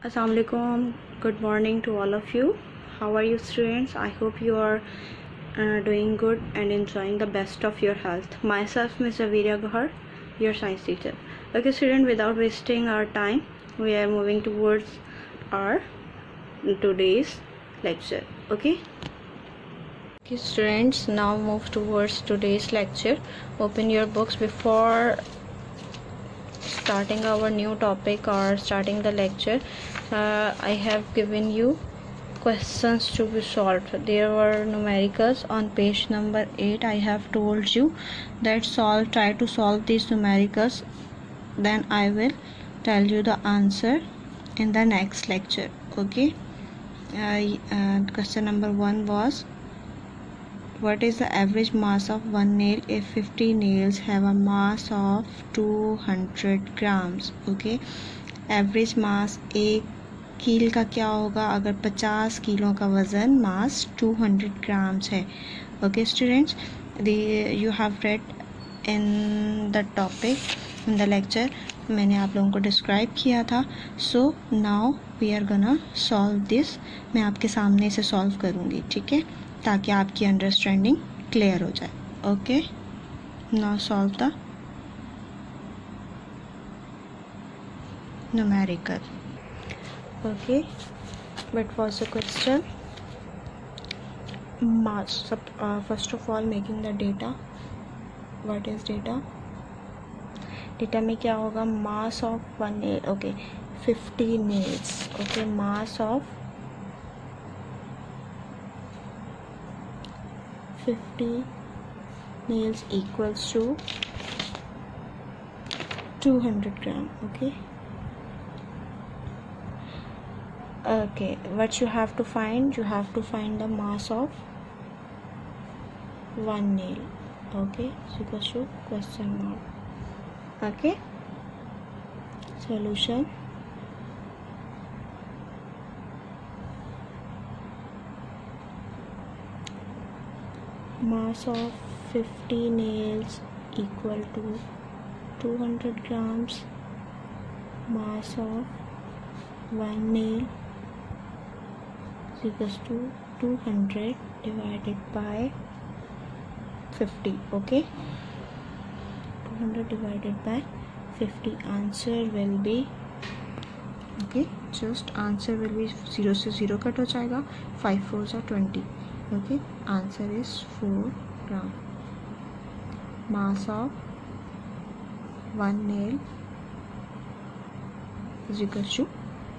Assalamualaikum. Good morning to all of you. How are you, students? I hope you are doing good and enjoying the best of your health. Myself, Ms. Aviria Gohar, your science teacher. Okay, student, without wasting our time, we are moving towards our today's lecture. Okay, students, now move towards today's lecture. Open your books. Before starting our new topic or starting the lecture, I have given you questions to be solved. There were numericals on page number 8. I have told you that try to solve these numericals, then I will tell you the answer in the next lecture. Okay, question number 1 was, what is the average mass of one nail if 50 nails have a mass of 200 grams? Okay, average mass एक कील का क्या होगा अगर 50 kilo का वज़न mass 200 grams है. Okay students, you have read in the topic in the lecture. मैंने आप लोगों को डिस्क्राइब किया था. So now we are gonna solve this. मैं आपके सामने इसे सॉल्व करूँगी, ठीक है, ताकि आपकी अंडरस्टैंडिंग क्लियर हो जाए. Okay, now solve the numerical. Okay, but was the question mass? First of all, making the data. What is data? Data में क्या होगा? Mass of one nail. Okay, 50 nails. Okay, mass of 50 nails equals to 200 gram. Okay, what you have to find? You have to find the mass of one nail. Okay, so equals to question mark. Okay, solution. Mass of 50 nails equal to 200 grams. Mass of one nail equals to 200 divided by 50. Okay, 200 divided by 50. Answer will be, okay, just answer will be 0 से 0 cut हो जाएगा. 5 4s are 20. Okay, answer is 4 gram. Mass of one nail is equals to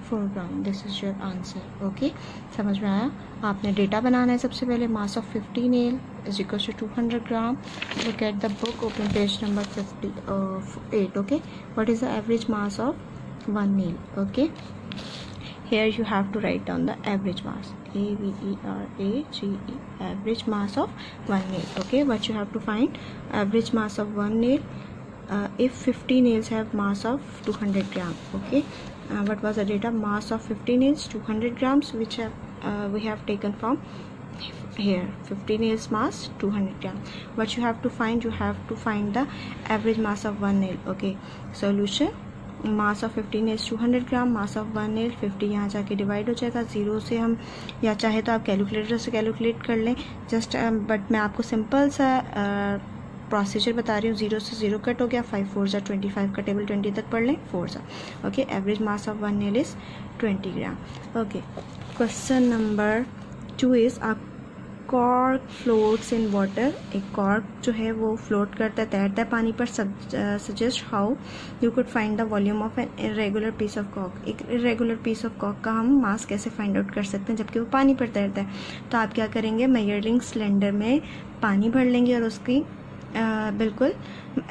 4 gram. This is your answer. Okay, समझ में आया? आपने data बनाना है. सबसे पहले mass of 50 nail is equal to 200 gram. Look at the book, open page number 58. Okay, what is the average mass of one nail? Okay, here you have to write down the average mass, AVERAGE, average mass of one nail. Okay, what you have to find? Average mass of one nail if 50 nails have mass of 200 gram. Okay, what was the data? Mass of 50 nails 200 grams, which we have taken from here. 50 nails mass 200 gram. What you have to find? You have to find the average mass of one nail. Okay, solution. Mass of 50 nails 200 gram. Mass of one nail 50 यहाँ जाके divide हो जाएगा. 0 से हम, या चाहे तो आप कैलकुलेटर से कैलकुलेट कर लें जस्ट, बट मैं आपको सिंपल सा प्रोसीजर बता रही हूँ. 0 से 0 कट हो गया. 5 4s are 25 का टेबल 20 तक पढ़ लें. 4s. Okay, average mass of one nail is 20 gram. Okay, question number 2 is a cork floats in water. एक कॉर्क जो है वो फ्लोट करता है, तैरता है पानी पर. Suggest how you could find the volume of an irregular piece of cork. एक इरेगुलर पीस ऑफ कॉर्क का हम मास कैसे फाइंड आउट कर सकते हैं जबकि वो पानी पर तैरता है? तो आप क्या करेंगे? मेजरिंग सिलेंडर में पानी भर लेंगे और उसकी बिल्कुल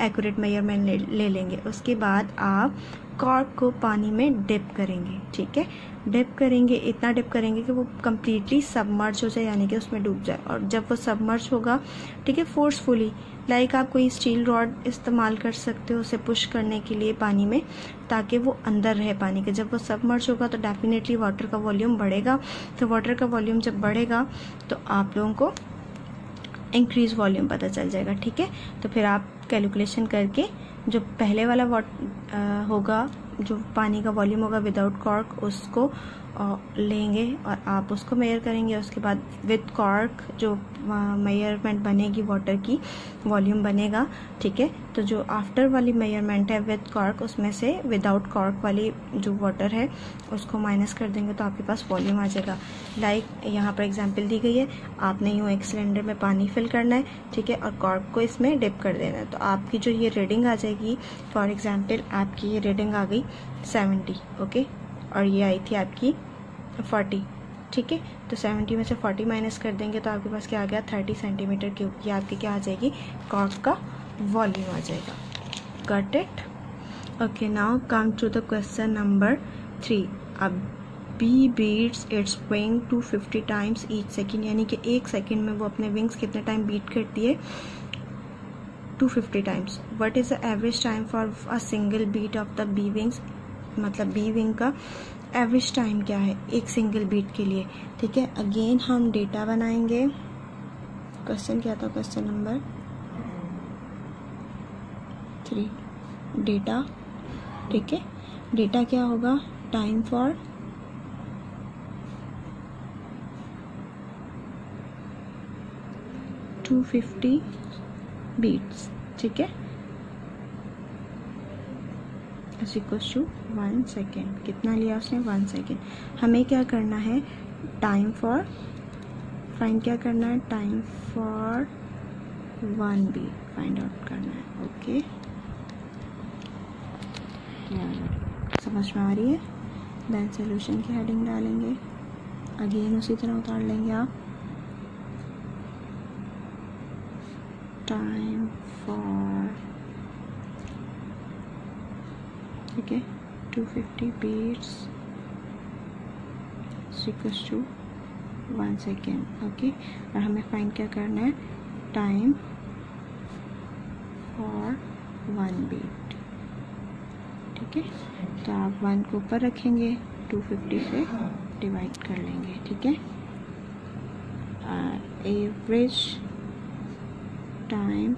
एक्यूरेट मेजरमेंट ले लेंगे. उसके बाद आप कॉर्क को पानी में डिप करेंगे. ठीक है, डिप करेंगे, इतना डिप करेंगे कि वो कम्प्लीटली सबमर्ज हो जाए, यानी कि उसमें डूब जाए. और जब वो सबमर्ज होगा, ठीक है, फोर्सफुली, लाइक आप कोई स्टील रॉड इस्तेमाल कर सकते हो उसे पुश करने के लिए पानी में, ताकि वो अंदर रहे पानी के. जब वो सबमर्ज होगा तो डेफिनेटली वाटर का वॉल्यूम बढ़ेगा. तो वाटर का वॉल्यूम जब बढ़ेगा तो आप लोगों को इंक्रीज वॉल्यूम पता चल जाएगा. ठीक है, तो फिर आप कैलकुलेशन करके जो पहले वाला होगा जो पानी का वॉल्यूम होगा विदाउट कॉर्क उसको लेंगे और आप उसको मेजर करेंगे। उसके बाद विद कॉर्क जो मेजरमेंट बनेगी वाटर की वॉल्यूम बनेगा, ठीक है। तो जो आफ्टर वाली मेजरमेंट है विद कॉर्क, उसमें से विदाउट कॉर्क वाली जो वाटर है उसको माइनस कर देंगे तो आपके पास वॉल्यूम आ जाएगा। लाइक यहाँ पर एग्जांपल दी गई है, आपने यूँ एक सिलेंडर में पानी फिल करना है, ठीक है, और कॉर्क को इसमें डिप कर देना है। तो आपकी जो ये रीडिंग आ जाएगी, फॉर एग्जाम्पल आपकी ये रीडिंग आ गई 70, ओके, और ये आई थी आपकी 40, ठीक है। तो 70 में से 40 माइनस कर देंगे तो आपके पास क्या आ गया 30 सेंटीमीटर क्यूब की आपकी क्या आ जाएगी कॉर्क का वॉल्यूम आ जाएगा। Got it? Okay, now come to the question number 3। अब bee beats its wing 250 times each second, यानी कि एक सेकेंड में वो अपने विंग्स कितने टाइम बीट करती है 250 times. What is the average time for a single beat of the bee wings, मतलब बी विंग का एवरेज टाइम क्या है एक सिंगल बीट के लिए, ठीक है। अगेन हम डेटा बनाएंगे। क्वेश्चन क्या था? क्वेश्चन नंबर 3 डेटा, ठीक है। डेटा क्या होगा? टाइम फॉर टू 250 बीट्स, ठीक है, इज इक्वल्स टू 1 सेकेंड। कितना लिया उसने? 1 सेकेंड। हमें क्या करना है? टाइम फॉर फाइंड क्या करना है? Time for 1 beat find out करना है, ओके। समझ में आ रही है? देन सोल्यूशन की हेडिंग डालेंगे, अगेन उसी तरह उतार लेंगे आप। टाइम फॉर, ठीक है, 250 beats equals to 1 second, okay. और हमें फाइंड क्या करना है? टाइम फॉर 1 बीट, ठीक है। तो आप 1 को ऊपर रखेंगे, 250 से डिवाइड कर लेंगे, ठीक है। Average time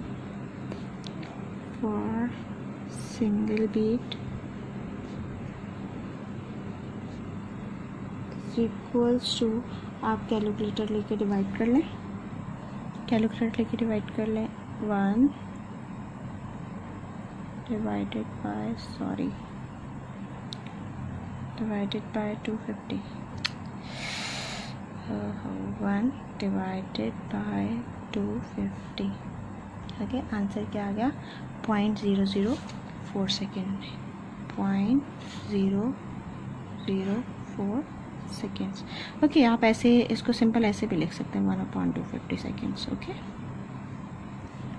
for single beat equals to, आप कैलकुलेटर लेके डिवाइड कर लें, कैलकुलेटर लेके डिवाइड कर लें, 1 divided by 250, 1 divided by 250, okay. Answer क्या आ गया? 0.004 सेकेंड, 0.004 सेकेंड्स, ओके। आप ऐसे इसको सिंपल ऐसे भी लिख सकते हैं 1/250 seconds, okay,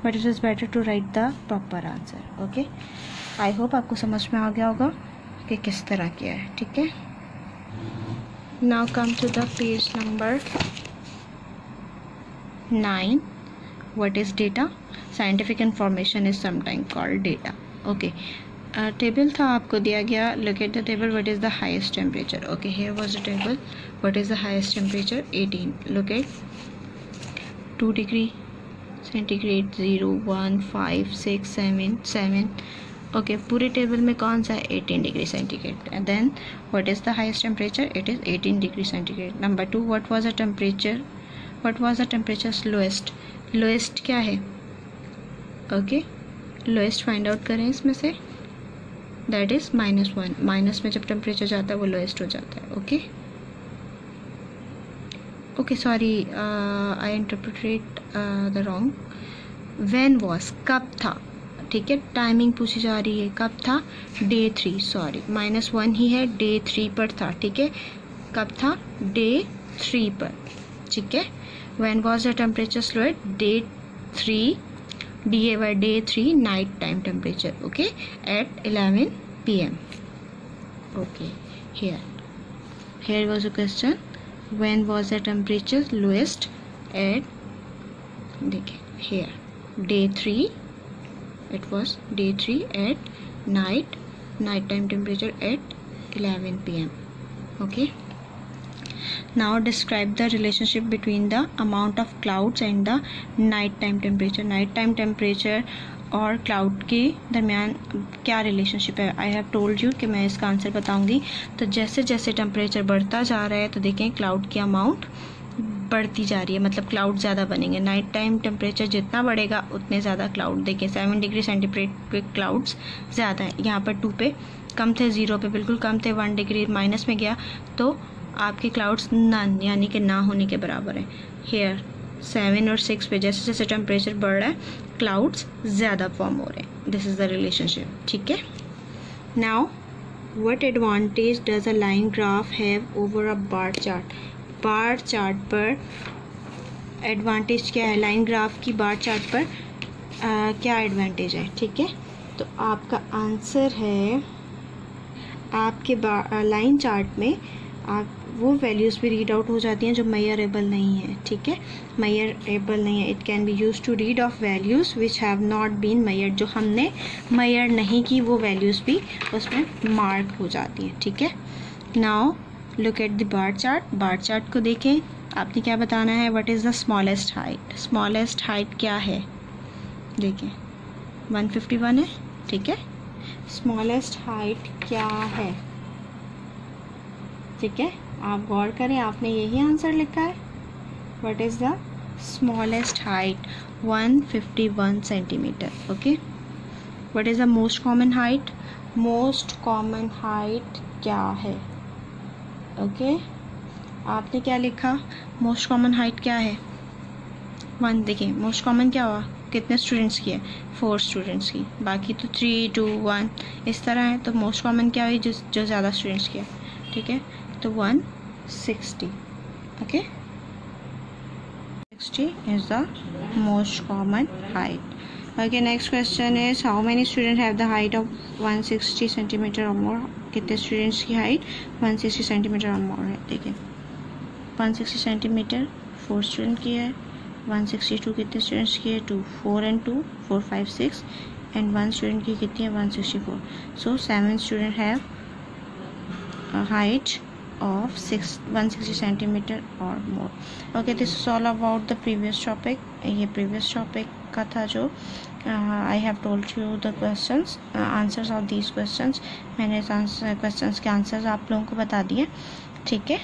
but it is better to write the proper answer, okay. I hope आपको समझ में आ गया होगा कि किस तरह किया है, ठीक है। Now come to the page number 9। What is data? Scientific information is sometime called data, okay. Table था आपको दिया गया, look at the table, what is the highest temperature, okay, here was the table, what is the highest temperature 18, look at 2 degree centigrade, 0 1 5 6 7 7, okay. पूरे table में कौन सा है? 18 degree centigrade. And then what is the highest temperature? It is 18 degree centigrade. Number 2, what was the temperature? What was the temperature lowest? Lowest क्या है? Okay, lowest find out करें इसमें से, दैट इज -1। माइनस में जब temperature जाता है वो लोएस्ट हो जाता है, okay. Okay, sorry, I interpret the wrong. When was, कब था, ठीक है। टाइमिंग पूछी जा रही है, कब था? डे 3, सॉरी, -1 ही है, डे 3 पर था, ठीक है। कब था? डे 3 पर, ठीक है। When was the temperature lowest? Day 3, DA by day 3 night time temperature, okay, at 11 PM, okay. Here was a question, when was the temperature lowest at, देखिए here day 3, it was day 3 at night time temperature at 11 PM, okay. Now describe the relationship between the amount of clouds and the night time temperature. Night time temperature और cloud के दरमियान क्या relationship है। I have told you कि मैं इसका answer बताऊंगी। तो जैसे जैसे टेम्परेचर बढ़ता जा रहा है तो देखें क्लाउड की अमाउंट बढ़ती जा रही है, मतलब क्लाउड ज़्यादा बनेंगे। नाइट टाइम टेम्परेचर जितना बढ़ेगा उतने ज़्यादा क्लाउड। देखें 7 डिग्री सेंटीग्रेड पे क्लाउड्स ज़्यादा है, यहाँ पर 2 पे कम थे, 0 पे बिल्कुल कम थे, 1 डिग्री माइनस में गया तो आपके क्लाउड्स नन यानी कि ना होने के बराबर है। हेयर 7 और 6 पे जैसे जैसे टेम्परेचर बढ़ रहा है क्लाउड्स ज़्यादा फॉर्म हो रहे हैं। दिस इज़ द रिलेशनशिप, ठीक है। Now what advantage does a line graph have over a bar chart. Bar chart पर एडवांटेज क्या है, लाइन ग्राफ की बार चार्ट पर क्या एडवांटेज है, ठीक है। तो आपका आंसर है आपके लाइन चार्ट में आप वो वैल्यूज़ भी रीड आउट हो जाती हैं जो मेजरेबल नहीं है, ठीक है। मेजरेबल नहीं है, it can be use to read off values which have not been measured, जो हमने मेजर नहीं की वो वैल्यूज़ भी उसमें मार्क हो जाती हैं, ठीक है। Now look at the bar chart. Bar chart को देखें, आपने क्या बताना है, what is the smallest height. Smallest height क्या है, देखिए 151 है, ठीक है। स्मॉलेस्ट हाइट क्या है, ठीक है। आप गौर करें, आपने यही आंसर लिखा है। What is the smallest height, 151 centimetre, okay. What is the most common height, most common height क्या है, ओके। आपने क्या लिखा, मोस्ट कॉमन हाइट क्या है, 1। देखिए मोस्ट कॉमन क्या हुआ, कितने स्टूडेंट्स की है, 4 स्टूडेंट्स की, बाकी तो 3, 2, 1 इस तरह है। तो मोस्ट कॉमन क्या हुई, जो ज़्यादा स्टूडेंट्स की है, ठीक है। तो 160, okay. 60 is the most common height, okay. Next question is how many student have the height of 160 centimetre और मोर। कितने स्टूडेंट्स की हाइट 160 सेंटीमीटर और मोर है, देखिए 160 सेंटीमीटर 4 स्टूडेंट की है, 162 कितने स्टूडेंट्स की है, 2, 4 and 2, 4, 5, 6 एंड 1 स्टूडेंट की कितनी है, 164। सो 7 student have height of 160 centimeter or more, okay। this is all about the previous topic। ये previous topic का था जो I have told you the questions, answers of these questions। मैंने questions के answers आप लोगों को बता दिए, ठीक है।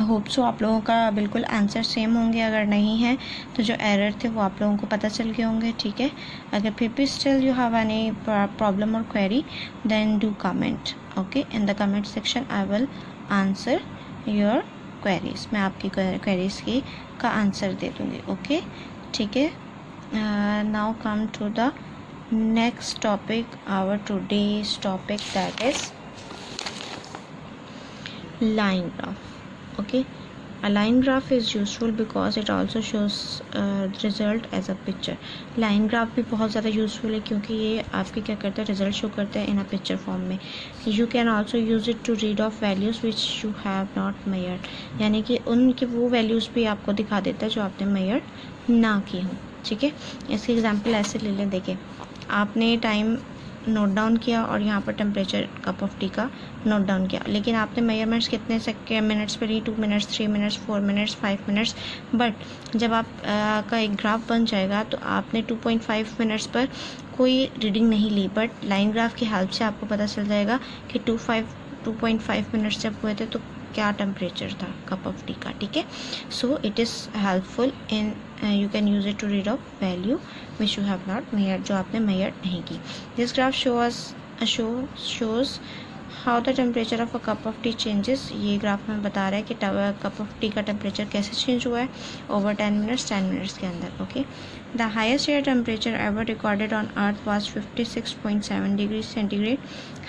होप सो आप लोगों का बिल्कुल आंसर सेम होंगे, अगर नहीं है तो जो एरर थे वो आप लोगों को पता चल गए होंगे, ठीक है। अगर फिर भी still you have any problem और query then do comment, okay. In the comment section I will answer your queries, मैं आपकी क्वेरीज की का आंसर दे दूँगी, ओके, ठीक है। Now come to the next topic, our today's topic, that is line graph, okay। A line graph is useful because it also shows result as a picture। line graph भी बहुत ज़्यादा useful है क्योंकि ये आपके क्या करता है, रिजल्ट शो करता है इन अ पिक्चर फॉर्म में। You can also use it to read off values which you have not measured, यानी कि उनकी वो वैल्यूज़ भी आपको दिखा देता है जो आपने मेजर ना की हो, ठीक है। इसकी एग्जाम्पल ऐसे ले लें, देखिए आपने टाइम नोट डाउन किया और यहाँ पर टेम्परेचर कप ऑफ टी का नोट डाउन किया, लेकिन आपने मेजरमेंट्स कितने मिनट्स पर ली, 2 minutes, 3 minutes, 4 minutes, 5 minutes. But जब आप का एक ग्राफ बन जाएगा तो आपने 2.5 मिनट्स पर कोई रीडिंग नहीं ली, बट लाइन ग्राफ की हेल्प से आपको पता चल जाएगा कि 2.5 मिनट्स जब हुए थे तो क्या टेम्परेचर था कप ऑफ टी का, ठीक है। So it is helpful in you can use it to read off value which you have not measured, जो आपने मेजर नहीं की। This graph shows how the temperature of a cup of tea changes. ये graph में बता रहा है कि कप ऑफ टी का टेम्परेचर कैसे चेंज हुआ है ओवर 10 मिनट्स के अंदर, okay. The highest air temperature ever recorded on earth was 56.7 degree centigrade.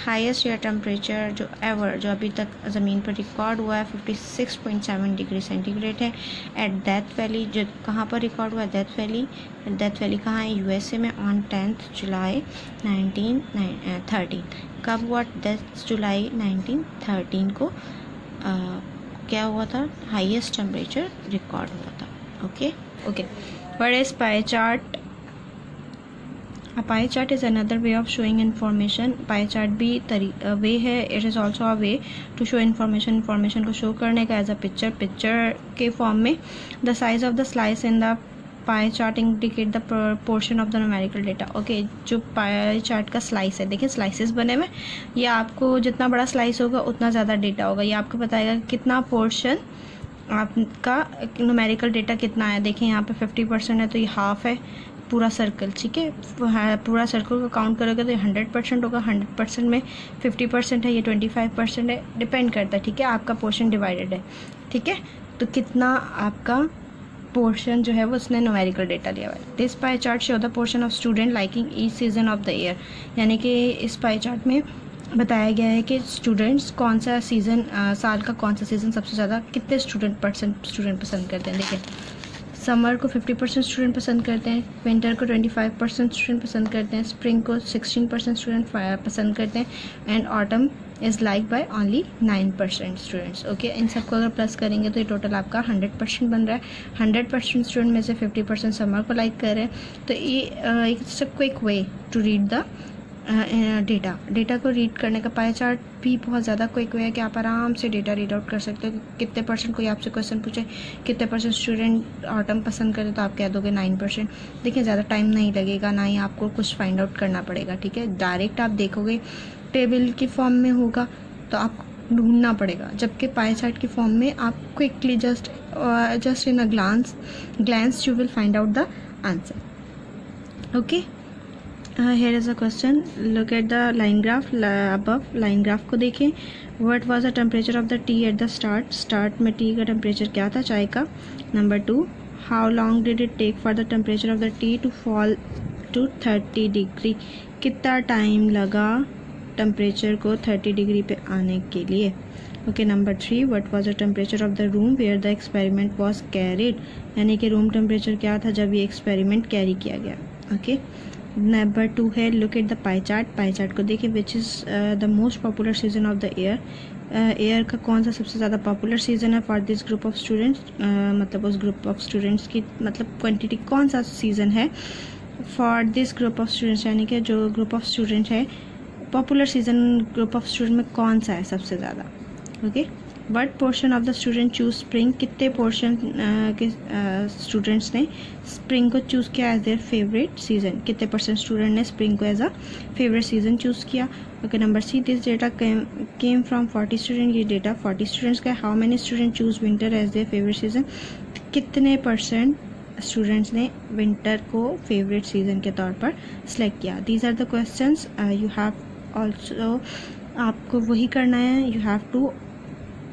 Highest air temperature जो अभी तक ज़मीन पर रिकॉर्ड हुआ है 56.7 डिग्री सेंटीग्रेड है। एट डेथ वैली, जो कहाँ पर रिकॉर्ड हुआ है, डेथ वैली कहाँ है, यूएसए में, ऑन 10 जुलाई 1913। कब हुआ, 10 जुलाई 1913 को क्या हुआ था, हाईएस्ट टेम्परेचर रिकॉर्ड हुआ था, okay. What is pie chart. A pie chart is another way of showing information। pie chart भी वे है, it is also a way to show information को show करने का एज अ पिक्चर के form में। the size of the slice in the pie chart indicate the portion of the numerical data. Okay, जो pie chart का slice है, देखिए slices बने हुए, ये आपको जितना बड़ा स्लाइस होगा उतना ज़्यादा डेटा होगा। ये आपको बताएगा कितना पोर्शन आपका न्यूमेरिकल डेटा कितना है। देखिए यहाँ पे 50% है तो ये हाफ है पूरा सर्कल, ठीक है। पूरा सर्कल को काउंट करोगे तो ये 100% होगा। 100% में 50% है, ये 25% है, डिपेंड करता है, ठीक है। आपका पोर्शन डिवाइडेड है, ठीक है। तो कितना आपका पोर्शन जो है वो उसने न्यूमेरिकल डेटा लिया हुआ है। This pie chart show the portion of student liking each season of the year, यानी कि इस पाई चार्ट में बताया गया है कि स्टूडेंट्स कौन सा सीज़न, साल का कौन सा सीज़न सबसे ज़्यादा कितने स्टूडेंट पसंद करते हैं। देखिए समर को 50% स्टूडेंट पसंद करते हैं, विंटर को 25% स्टूडेंट पसंद करते हैं, स्प्रिंग को 16% स्टूडेंट पसंद करते हैं, and autumn is like by only 9% students. Okay, इन सबको अगर प्लस करेंगे तो ये टोटल आपका 100% बन रहा है। 100% स्टूडेंट में से 50% समर को लाइक कर रहे हैं। तो ये it's a quick way to read the data को रीड करने का। पाई चार्ट भी बहुत ज़्यादा क्विक वे है कि आप आराम से डेटा रीड आउट कर सकते हो। कितने परसेंट कोई आपसे क्वेश्चन पूछे कितने परसेंट स्टूडेंट ऑटम पसंद करते तो आप कह दोगे 9%। देखिए ज़्यादा टाइम नहीं लगेगा, ना ही आपको कुछ फाइंड आउट करना पड़ेगा, ठीक है। डायरेक्ट आप देखोगे टेबल की फॉर्म में होगा तो आप ढूंढना पड़ेगा, जबकि पाई चार्ट की फॉर्म में आप quickly just in a glance you will find out the answer. Okay, here is a question. Look at the line graph above. line graph को देखें. What was the temperature of the tea at the start में T का temperature क्या था, चाय का. Number 2, how long did it take for the temperature of the tea to fall to 30 degree? कितना time लगा टेम्परेचर को 30 डिग्री पे आने के लिए. Okay, number 3, what was the temperature of the room where the experiment was carried? यानी कि room temperature क्या था जब ये एक्सपेरिमेंट कैरी किया गया. ओके, नंबर 2 है look at the pie chart. Pie chart को देखिए. Which is the most popular season of the year. Year का कौन सा सबसे ज़्यादा पॉपुलर सीजन है for this group of students. मतलब उस ग्रुप ऑफ स्टूडेंट्स की मतलब क्वांटिटी कौन सा सीजन है for this group of students, यानी कि जो ग्रुप ऑफ स्टूडेंट है popular season group of student में कौन सा है सबसे ज़्यादा. Okay, what portion of the student choose spring. कितने पोर्शन के स्टूडेंट्स ने स्प्रिंग को चूज़ किया एज देयर फेवरेट सीजन. कितने परसेंट स्टूडेंट ने स्प्रिंग को as a favourite season choose किया. Okay, number C, this data came from 40 student. ये डेटा 40 स्टूडेंट्स का. How many student choose winter as their favourite season. कितने percent students ने winter को favourite season के तौर पर सिलेक्ट किया. These are the questions. You have also, आपको वही करना है. You have to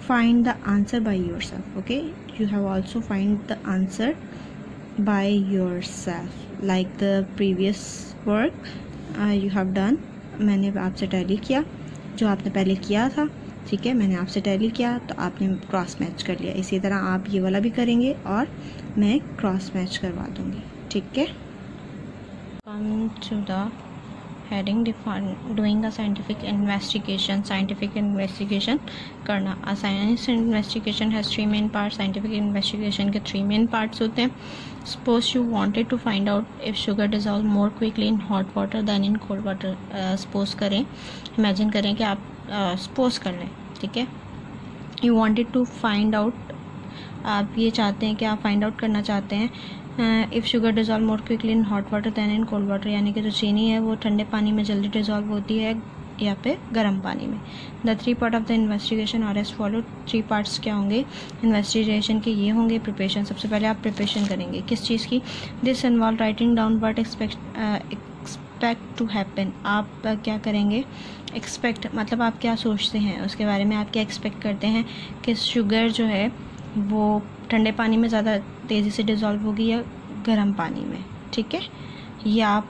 find the answer by yourself. Okay, you have also find the answer by yourself like the previous work you have done. मैंने आपसे tally किया जो आपने पहले किया था, ठीक है. मैंने आपसे टैली किया तो आपने क्रॉस मैच कर लिया. इसी तरह आप ये वाला भी करेंगे और मैं क्रॉस मैच करवा दूंगी, ठीक है. Come to the heading doing a scientific investigation. Scientific investigation करना. A science investigation has 3 main parts. Scientific investigation के 3 main parts होते हैं. Suppose you wanted to find out if sugar dissolve more quickly in hot water than in cold water. Suppose करें, imagine करें कि आप suppose कर लें, ठीक है. You wanted to find out, आप ये चाहते हैं कि आप फाइंड आउट करना चाहते हैं if sugar dissolve more quickly in hot water than in cold water, यानी कि जो चीनी है वो ठंडे पानी में जल्दी डिज़ोल्व होती है या पे गर्म पानी में. The 3 part of the investigation are as follow. 3 parts क्या होंगे इन्वेस्टिगेशन के, ये होंगे. प्रिपरेशन, सबसे पहले आप प्रिपरेशन करेंगे किस चीज़ की. This involve writing down what expect to happen. आप क्या करेंगे, एक्सपेक्ट मतलब आप क्या सोचते हैं उसके बारे में, आप क्या एक्सपेक्ट करते हैं कि शुगर जो है वो ठंडे पानी में ज़्यादा तेज़ी से डिज़ोल्व होगी या गर्म पानी में, ठीक है. ये आप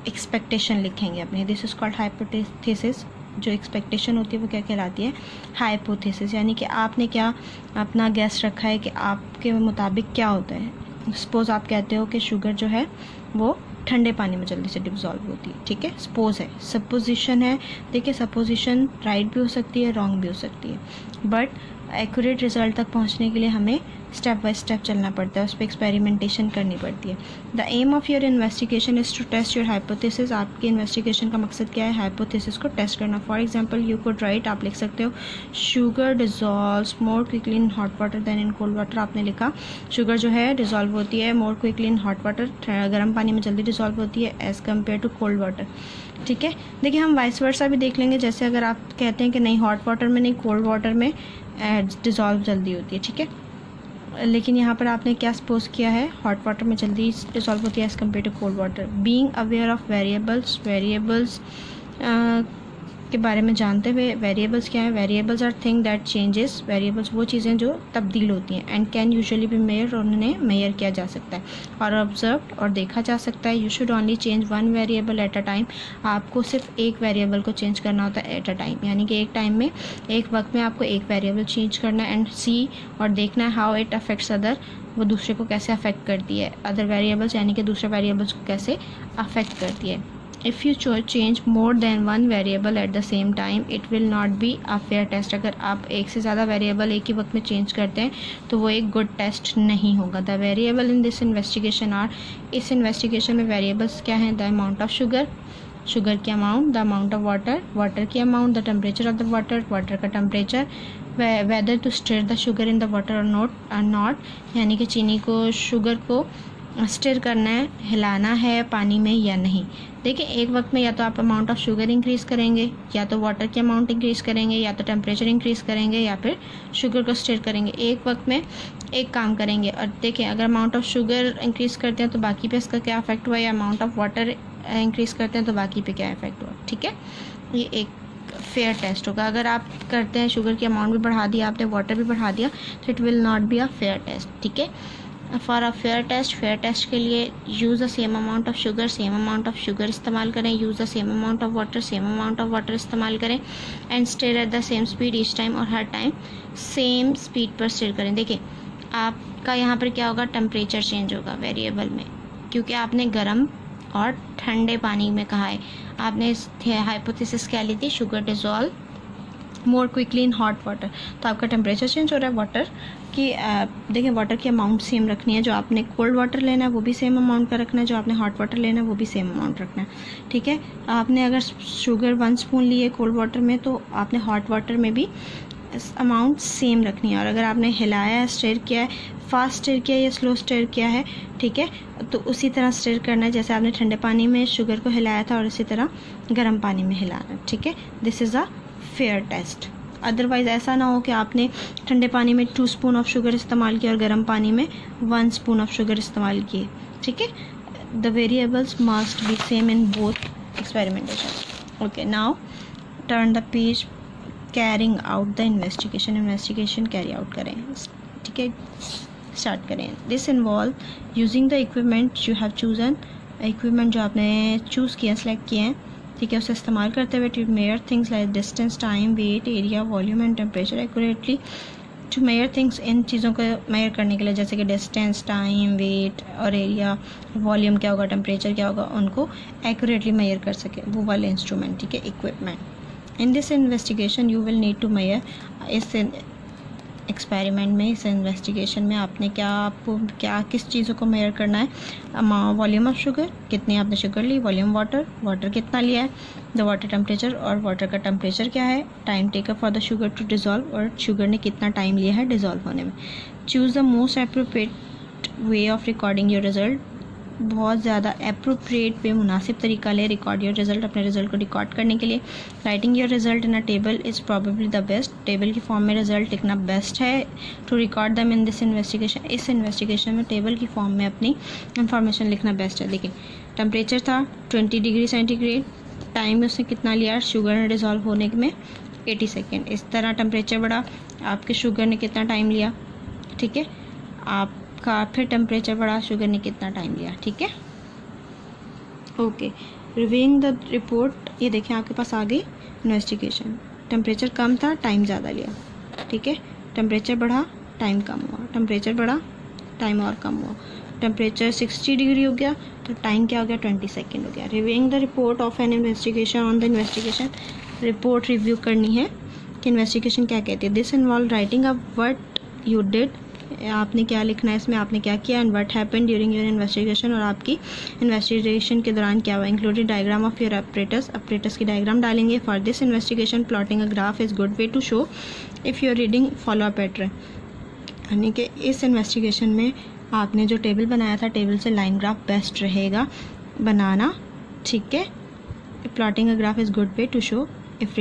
एक्सपेक्टेशन लिखेंगे अपनी. This is called hypothesis. जो एक्सपेक्टेशन होती है वो क्या कहलाती है, हाइपोथेसिस. यानी कि आपने क्या अपना गैस रखा है कि आपके मुताबिक क्या होता है. सपोज़ आप कहते हो कि शुगर जो है वो ठंडे पानी में जल्दी से डिज़ोल्व होती है, ठीक है. सपोज है, सपोजिशन है. देखिए सपोजिशन राइट भी हो सकती है, रॉन्ग भी हो सकती है. बट एक्यूरेट रिजल्ट तक पहुंचने के लिए हमें स्टेप बाय स्टेप चलना पड़ता है, उस पर एक्सपेरिमेंटेशन करनी पड़ती है। The aim of your investigation is to test your hypothesis. आपकी इन्वेस्टिगेशन का मकसद क्या है? हाइपोथेसिस को टेस्ट करना। For example you could write, आप लिख सकते हो sugar dissolves more quickly in hot water then in cold water. आपने लिखा शुगर जो है डिजॉल्व होती है more quickly in hot water, गर्म पानी में जल्दी डिजॉल्व होती है as compare to cold water. ठीक है, देखिए हम वाइस वर्सा भी देख लेंगे, जैसे अगर आप कहते हैं कि नहीं हॉट वाटर में नहीं कोल्ड वाटर में डिजॉल्व जल्दी होती है, ठीक है, लेकिन यहाँ पर आपने क्या सपोज किया है, हॉट वाटर में जल्दी डिसॉल्व होती है as compare to cold water. Being aware of variables के बारे में जानते हुए, वेरिएबल्स क्या है? Variables are thing that changes. Variables वो चीज़ें जो तब्दील होती हैं, and can usually be measure, और उन्हें मेयर किया जा सकता है और ऑब्जर्व्ड और देखा जा सकता है। You should only change one variable at a time. आपको सिर्फ एक वेरिएबल को चेंज करना होता है एट अ टाइम, यानी कि एक टाइम में, एक वक्त में आपको एक वेरिएबल चेंज करना है एंड सी और देखना है हाउ इट अफेक्ट्स अदर, वो दूसरे को कैसे अफेक्ट करती है, अदर वेरिएबल्स यानी कि दूसरे वेरिएबल्स को कैसे अफेक्ट करती है। If you change more then one variable at the same time it will not be a fair test. अगर आप एक से ज़्यादा वेरिएबल एक ही वक्त में चेंज करते हैं तो वो एक गुड टेस्ट नहीं होगा। The variable in this investigation are, इस इन्वेस्टिगेशन में वेरिएबल्स क्या हैं? The amount of sugar, sugar की amount, the amount of water, water की amount, the temperature of the water, water का temperature, whether to stir the sugar in the water और not, यानी कि चीनी को, शुगर को स्टिर करना है, हिलाना है पानी में या नहीं। देखिए एक वक्त में या तो आप अमाउंट ऑफ शुगर इंक्रीज़ करेंगे, या तो वाटर की अमाउंट इंक्रीज़ करेंगे, या तो टेम्परेचर इंक्रीज़ करेंगे, या फिर शुगर को स्टिर करेंगे। एक वक्त में एक काम करेंगे। और देखिए अगर अमाउंट ऑफ शुगर इंक्रीज़ करते हैं तो बाकी पे इसका क्या इफेक्ट हुआ, या अमाउंट ऑफ वाटर इंक्रीज़ करते हैं तो बाकी पे क्या इफेक्ट हुआ। ठीक है, ये एक फेयर टेस्ट होगा। अगर आप करते हैं शुगर की अमाउंट भी बढ़ा दिया आपने, वाटर भी बढ़ा दिया, तो it will not be a fair test. ठीक है, फॉर अ फेयर टेस्ट के लिए use the same amount of sugar, same amount of sugar इस्तेमाल करें, use the same amount of water, same amount of water इस्तेमाल करें, and stir at the same speed each time, और हर time same speed पर stir करें। देखिए आपका यहाँ पर क्या होगा, टेम्परेचर चेंज होगा वेरिएबल में, क्योंकि आपने गर्म और ठंडे पानी में कहा है। आपने हाइपोथेसिस क्या ली थी, sugar dissolve more quickly in hot water, तो आपका टेम्परेचर चेंज हो रहा है। वाटर की देखिए वाटर की अमाउंट सेम रखनी है, जो आपने कोल्ड वाटर लेना है वो भी सेम अमाउंट का रखना है, जो आपने हॉट वाटर लेना है वो भी सेम अमाउंट रखना है। ठीक है, आपने अगर शुगर 1 स्पून ली है कोल्ड वाटर में, तो आपने हॉट वाटर में भी अमाउंट सेम रखनी है। और अगर आपने हिलाया है, स्टिर किया है, फास्ट स्टिर किया है या स्लो स्टिर किया है, ठीक है, तो उसी तरह स्टिर करना है जैसे आपने ठंडे पानी में शुगर को हिलाया था, और इसी तरह गर्म पानी में हिलाना। ठीक है, this is a fair test. Otherwise ऐसा ना हो कि आपने ठंडे पानी में 2 स्पून ऑफ शुगर इस्तेमाल किया और गर्म पानी में 1 स्पून ऑफ शुगर इस्तेमाल किए। ठीक है, the variables must be same in both experimentation. Okay, now turn the page, carrying out the investigation carry out करें। ठीक है, स्टार्ट करें। This involve using the equipment you have chosen, equipment जो आपने चूज़ किया, सेलेक्ट किए हैं, ठीक है, उसे इस्तेमाल करते हुए to measure things like distance, time, weight, area, volume and temperature accurately. To measure things, इन चीज़ों को मेयर करने के लिए, जैसे कि डिस्टेंस, टाइम, वेट और एरिया, वॉल्यूम क्या होगा, टेम्परेचर क्या होगा, उनको एक्यूरेटली मेयर कर सके, वो वाले इंस्ट्रूमेंट। ठीक है, equipment. In this investigation you will need to measure, इस एक्सपेरिमेंट में, इस इन्वेस्टिगेशन में आपने आपको किस चीज़ों को मेयर करना है, वॉल्यूम ऑफ शुगर, कितनी आपने शुगर ली, वॉल्यूम वाटर कितना लिया है, द वाटर टेम्परेचर, और वाटर का टेम्परेचर क्या है, time taker for the sugar to dissolve, और शुगर ने कितना टाइम लिया है डिज़ोल्व होने में। Choose the most appropriate way of recording your result, बहुत ज़्यादा अप्रोप्रिएट वे, मुनासिब तरीका ले रिकॉर्ड योर रिजल्ट, अपने रिजल्ट को रिकॉर्ड करने के लिए। Writing your result in a table is probably the best, table की फॉर्म में रिजल्ट लिखना बेस्ट है टू रिकॉर्ड दम इन दिस इन्वेस्टिगेशन। इस इन्वेस्टिगेशन में टेबल की फॉर्म में अपनी इंफॉर्मेशन लिखना बेस्ट है। देखिए टेम्परेचर था 20 डिग्री सेंटीग्रेड, टाइम उसने कितना लिया, शुगर ने डिज़ोल्व होने में 80 सेकेंड। इस तरह टेम्परेचर बढ़ा, आपके शुगर ने कितना टाइम लिया, ठीक है, आपका फिर टेम्परेचर बढ़ा, शुगर ने कितना टाइम लिया। ठीक है, ओके, रिव्यूइंग द रिपोर्ट, ये देखें आपके पास आ गई इन्वेस्टिगेशन। टेम्परेचर कम था, टाइम ज़्यादा लिया, ठीक है, टेम्परेचर बढ़ा, टाइम कम हुआ, टेम्परेचर बढ़ा, टाइम और कम हुआ, टेम्परेचर 60 डिग्री हो गया तो टाइम क्या हो गया, 20 सेकेंड हो गया। Reviewing the report of an investigation on the investigation, report review करनी है कि इन्वेस्टिगेशन क्या कहती है। This involve writing up what you did, आपने क्या लिखना है इसमें, आपने क्या किया, and what happened during your investigation, और आपकी इन्वेस्टिगेशन के दौरान क्या हुआ, including diagram of your apparatus की डायग्राम डालेंगे। For this investigation plotting a graph is good way to show if your reading follow a pattern, यानी कि इस इन्वेस्टिगेशन में आपने जो टेबल बनाया था, टेबल से लाइन ग्राफ बेस्ट रहेगा बनाना, ठीक है। Plotting a graph is good way to show if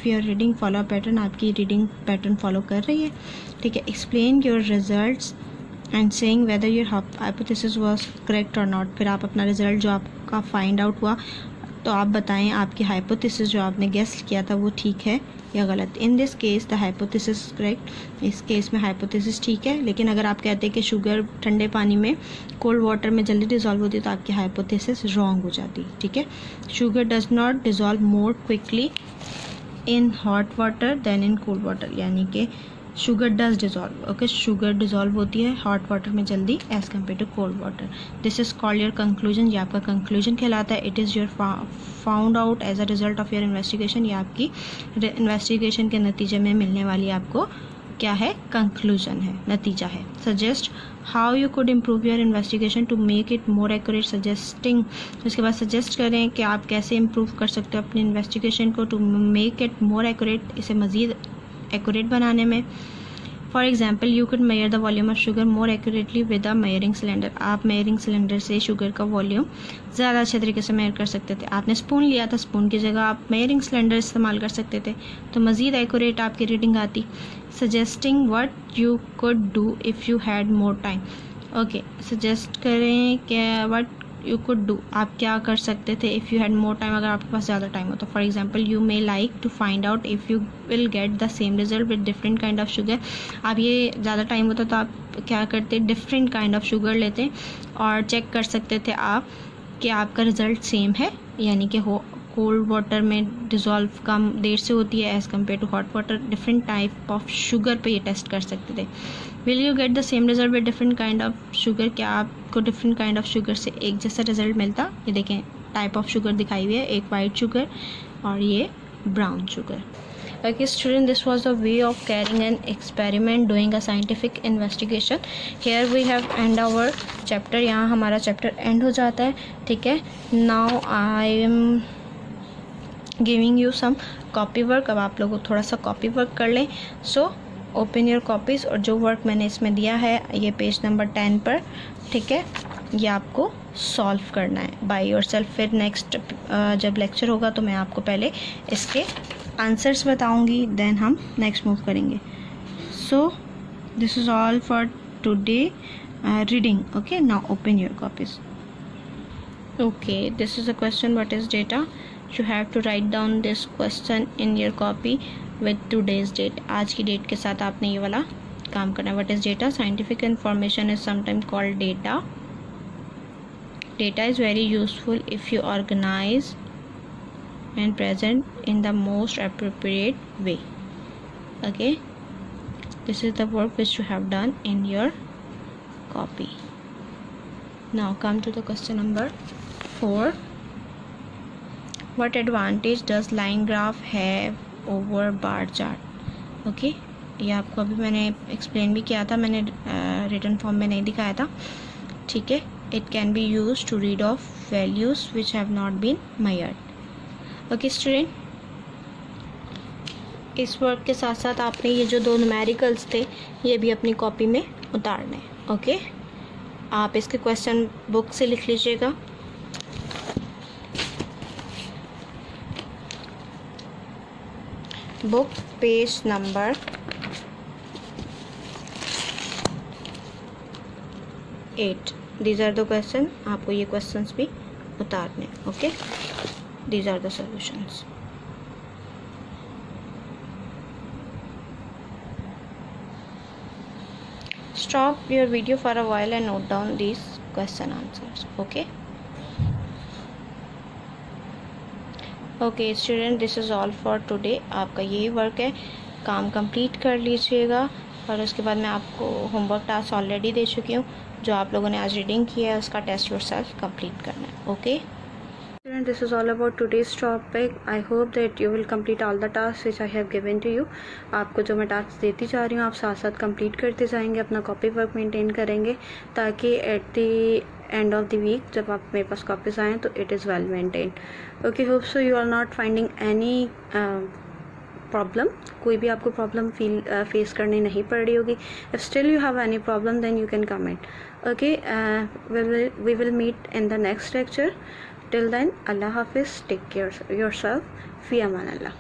your reading follow pattern, आपकी रीडिंग पैटर्न फॉलो कर रही है, ठीक है। Explain your results and saying whether your hypothesis was correct और नॉट, फिर आप अपना रिजल्ट जो आपका फाइंड आउट हुआ तो आप बताएं आपकी हाइपोथेसिस जो आपने गेस किया था वो ठीक है या गलत। In this case the hypothesis correct, इस केस में हाइपोथेसिस ठीक है। लेकिन अगर आप कहते हैं कि शुगर ठंडे पानी में कोल्ड वाटर में जल्दी डिज़ोल्व होती है तो आपकी हाइपोथेसिस रॉन्ग हो जाती, ठीक है। Sugar does not dissolve more quickly in hot water then in cold water, यानी कि sugar does dissolve, okay, sugar dissolve होती है हॉट वाटर में जल्दी as compare to cold water. This is called your conclusion, ये आपका conclusion कहलाता है। It is your found out as a result of your investigation, ये आपकी इन्वेस्टिगेशन के नतीजे में मिलने वाली आपको क्या है, कंक्लूजन है, नतीजा है। Suggest how you could improve your investigation to make it more accurate, suggesting, उसके बाद सजेस्ट करें कि आप कैसे इम्प्रूव कर सकते हो अपनी इन्वेस्टिगेशन को to make it more accurate, इसे मज़ीद एक्यूरेट बनाने में। For example you could measure the volume of sugar more accurately with a measuring cylinder, आप मेयरिंग सिलेंडर से शुगर का वॉल्यूम ज़्यादा अच्छे तरीके से मेयर कर सकते थे। आपने स्पून लिया था, स्पून की जगह आप मेयरिंग सिलेंडर इस्तेमाल कर सकते थे तो मज़ीद एक्यूरेट आपकी रीडिंग आती। Suggesting what you could do if you had more time, okay, suggest करें कि व्हाट यू कुड डू, आप क्या कर सकते थे if you had more time, अगर आपके पास ज़्यादा टाइम हो तो। For example you may like to find out if you will get the same result with different kind of sugar, आप ये ज़्यादा टाइम होता तो आप क्या करते, डिफरेंट काइंड ऑफ शुगर लेते और चेक कर सकते थे आप कि आपका रिज़ल्ट सेम है, यानी कि हो कोल्ड वाटर में डिज़ोल्व कम देर से होती है as compare to hot water, different type of sugar पे ये टेस्ट कर सकते थे। Will you get the same result with different kind of sugar, क्या आपको डिफरेंट काइंड ऑफ शुगर से एक जैसा रिजल्ट मिलता। ये देखें टाइप ऑफ शुगर दिखाई हुई है, एक वाइट शुगर और ये brown sugar. Okay student, this was the way of carrying an experiment, doing a scientific investigation. Here we have end our chapter, यहाँ हमारा chapter end हो जाता है, ठीक है। Now I am giving you some copy work, अब आप लोग थोड़ा सा copy work कर लें। So open your copies, और जो वर्क मैंने इसमें दिया है ये पेज नंबर 10 पर, ठीक है, ये आपको सॉल्व करना है बाय योरसेल्फ। फिर नेक्स्ट जब लेक्चर होगा तो मैं आपको पहले इसके आंसर्स बताऊंगी, देन हम नेक्स्ट मूव करेंगे। So this is all for today reading, okay. Now open your copies. Okay, this is a question, what is data, you have to write down this question in your copy with today's date, आज की date के साथ आपने ये वाला काम करना है। What is data, scientific information is sometime called data. Data is very useful if you organize and present in the most appropriate way, okay. This is the work which you have done in your copy. Now come to the question number 4. What advantage does line graph have over bar chart, okay. ये आपको अभी मैंने explain भी किया था, मैंने written form में नहीं दिखाया था, ठीक है। It can be used to read off values which have not been measured. Okay student, इस वर्क के साथ साथ आपने ये जो दो न्यूमेरिकल्स थे ये भी अपनी कॉपी में उतारने हैं, ओके। आप इसके क्वेश्चन बुक से लिख लीजिएगा। Book page number 8। These are the question, आपको ये questions भी उतारने, okay. These are the solutions. Stop your video for a while and note down these question answers, okay. Okay student, this is all for today. आपका यही work है, काम complete कर लीजिएगा। और उसके बाद मैं आपको होमवर्क टास्क ऑलरेडी दे चुकी हूँ, जो आप लोगों ने आज रीडिंग किया है उसका टेस्ट योरसेल्फ कंप्लीट करना है, okay. student, this is all about today's topic. I hope that you will complete all the tasks which I have given to you. आपको जो मैं टास्क देती जा रही हूँ आप साथ साथ कंप्लीट करते जाएंगे, अपना कॉपी वर्क मेंटेन करेंगे ताकि at the end of the week जब आप मेरे पास कॉपीज आएँ तो it is well maintain. Okay, hope so you are not finding any problem. कोई भी आपको प्रॉब्लम फेस करनी नहीं पड़ रही होगी. If still you have any problem then you can comment. Okay, we will meet in the next lecture. Till then, Allah Hafiz. Take care yourself. Fi aman Allah.